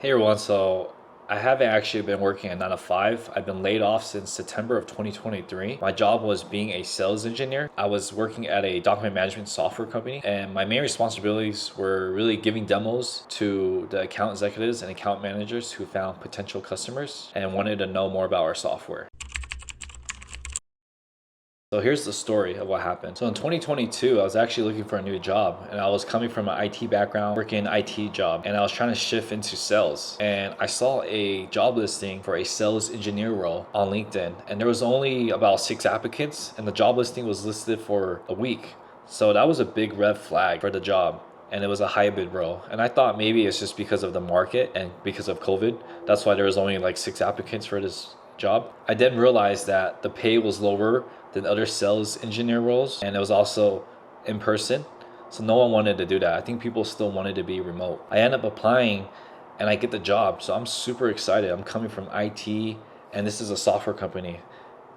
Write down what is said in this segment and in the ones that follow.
Hey everyone, so I haven't actually been working at 9 to 5. I've been laid off since September of 2023. My job was being a sales engineer. I was working at a document management software company, and my main responsibilities were really giving demos to the account executives and account managers who found potential customers and wanted to know more about our software. So here's the story of what happened. So in 2022, I was actually looking for a new job, and I was coming from an IT background, working an IT job, and I was trying to shift into sales. And I saw a job listing for a sales engineer role on LinkedIn, and there was only about 6 applicants, and the job listing was listed for a week. So that was a big red flag for the job. And it was a hybrid role. And I thought maybe it's just because of the market and because of COVID. That's why there was only like 6 applicants for this job. I didn't realize that the pay was lower than other sales engineer roles, and it was also in person. So no one wanted to do that. I think people still wanted to be remote. I end up applying and I get the job. So I'm super excited. I'm coming from IT, and this is a software company,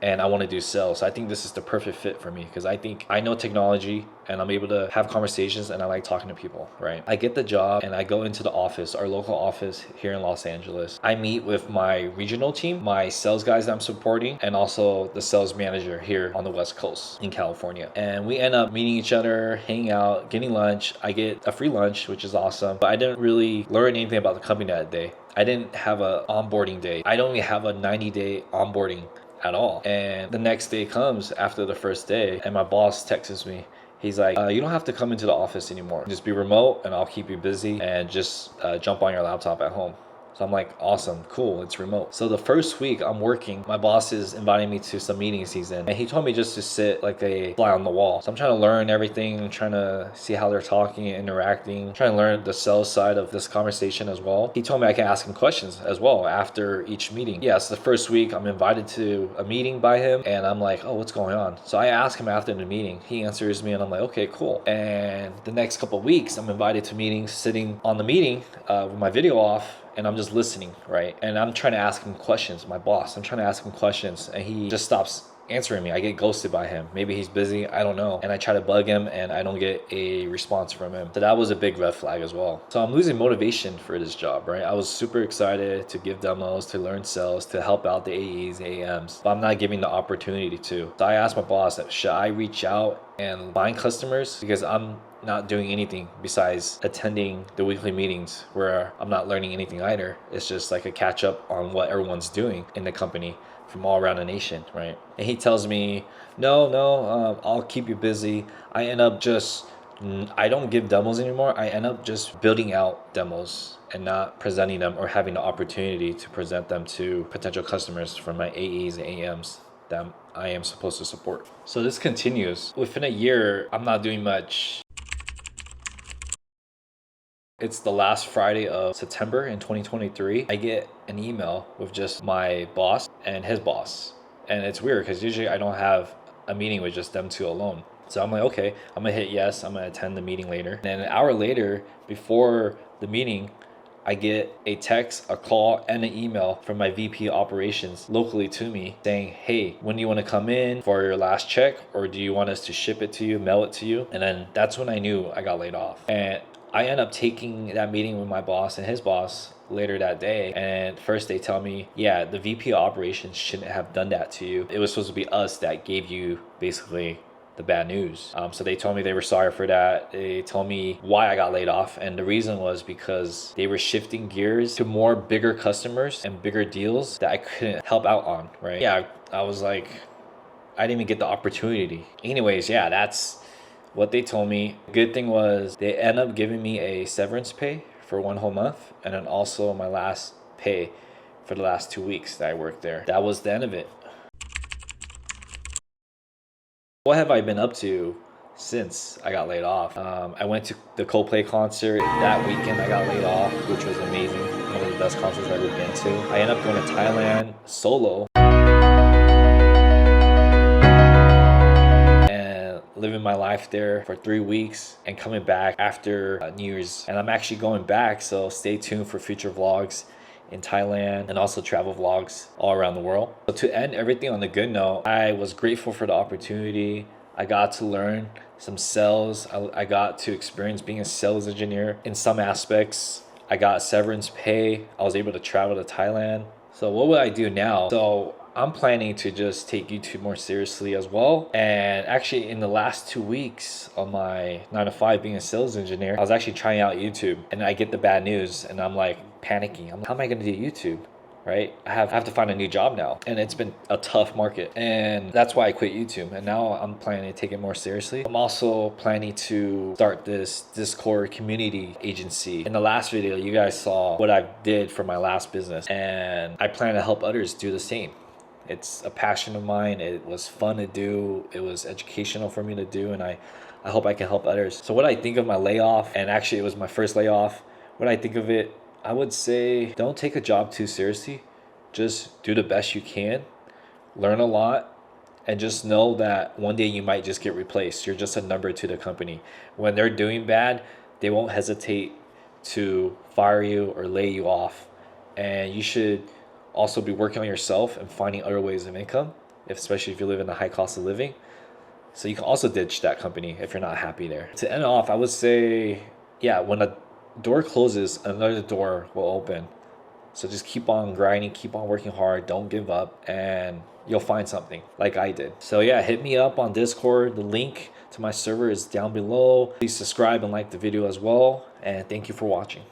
and I want to do sales. So I think this is the perfect fit for me because I think I know technology and I'm able to have conversations and I like talking to people, right? I get the job and I go into the office, our local office here in Los Angeles. I meet with my regional team, my sales guys that I'm supporting, and also the sales manager here on the West Coast in California. And we end up meeting each other, hanging out, getting lunch. I get a free lunch, which is awesome, but I didn't really learn anything about the company that day. I didn't have a onboarding day. I don't even have a 90-day onboarding at all. And the next day comes after the first day, and my boss texts me. He's like, you don't have to come into the office anymore. Just be remote and I'll keep you busy, and just jump on your laptop at home. So I'm like, awesome, cool, it's remote. So the first week I'm working, my boss is inviting me to some meetings he's in. And he told me just to sit like a fly on the wall. So I'm trying to learn everything, I'm trying to see how they're talking and interacting, trying to learn the sales side of this conversation as well. He told me I can ask him questions as well after each meeting. Yeah, so the first week I'm invited to a meeting by him, and I'm like, oh, what's going on? So I ask him after the meeting. He answers me and I'm like, okay, cool. And the next couple of weeks I'm invited to meetings, sitting on the meeting with my video off, and I'm just listening, right? And I'm trying to ask him questions, my boss. I'm trying to ask him questions, and he just stops answering me. I get ghosted by him. Maybe he's busy, I don't know. And I try to bug him and I don't get a response from him. So that was a big red flag as well. So I'm losing motivation for this job, right? I was super excited to give demos, to learn sales, to help out the AEs, AMs, but I'm not giving the opportunity to. So I asked my boss, should I reach out and find customers? Because I'm not doing anything besides attending the weekly meetings where I'm not learning anything either. It's just like a catch up on what everyone's doing in the company from all around the nation, right? And he tells me, no, I'll keep you busy. I end up just, I don't give demos anymore. I end up just building out demos and not presenting them or having the opportunity to present them to potential customers from my AEs and AMs that I am supposed to support. So this continues. Within a year, I'm not doing much. It's the last Friday of September in 2023. I get an email with just my boss and his boss. And it's weird because usually I don't have a meeting with just them two alone. So I'm like, okay, I'm gonna hit yes, I'm gonna attend the meeting later. And then an hour later, before the meeting, I get a text, a call, and an email from my VP operations locally to me saying, hey, when do you want to come in for your last check? Or do you want us to ship it to you, mail it to you? And then that's when I knew I got laid off. And I end up taking that meeting with my boss and his boss later that day, and first they tell me, yeah, the VP of operations shouldn't have done that to you. It was supposed to be us that gave you basically the bad news. So they told me they were sorry for that. They told me why I got laid off, and the reason was because they were shifting gears to more bigger customers and bigger deals that I couldn't help out on, right? Yeah, I was like, I didn't even get the opportunity. Anyways, yeah, that's what they told me. Good thing was they end up giving me a severance pay for 1 whole month, and then also my last pay for the last 2 weeks that I worked there. That was the end of it. What have I been up to since I got laid off? I went to the Coldplay concert that weekend. I got laid off, which was amazing. One of the best concerts I've ever been to. I ended up going to Thailand solo, living my life there for 3 weeks and coming back after New Year's. And I'm actually going back, so stay tuned for future vlogs in Thailand and also travel vlogs all around the world. So to end everything on a good note, I was grateful for the opportunity. I got to learn some sales. I got to experience being a sales engineer in some aspects. I got severance pay. I was able to travel to Thailand. So what would I do now? So I'm planning to just take YouTube more seriously as well. And actually in the last 2 weeks of my 9 to 5 being a sales engineer, I was actually trying out YouTube, and I get the bad news and I'm like panicking. How am I gonna do YouTube? Right? I have to find a new job now. And it's been a tough market. And that's why I quit YouTube. And now I'm planning to take it more seriously. I'm also planning to start this Discord community agency. In the last video, you guys saw what I did for my last business. And I plan to help others do the same. It's a passion of mine. It was fun to do. It was educational for me to do. And I hope I can help others. So what I think of my layoff, and actually it was my first layoff, what I think of it, I would say don't take a job too seriously. Just do the best you can, learn a lot, and just know that one day you might just get replaced. You're just a number to the company. When they're doing bad, they won't hesitate to fire you or lay you off. And you should also be working on yourself and finding other ways of income, especially if you live in a high cost of living. So you can also ditch that company if you're not happy there. To end off, I would say, yeah, when a door closes, another door will open. So just keep on grinding, keep on working hard, don't give up, and you'll find something like I did. So yeah, hit me up on Discord. The link to my server is down below. Please subscribe and like the video as well. And thank you for watching.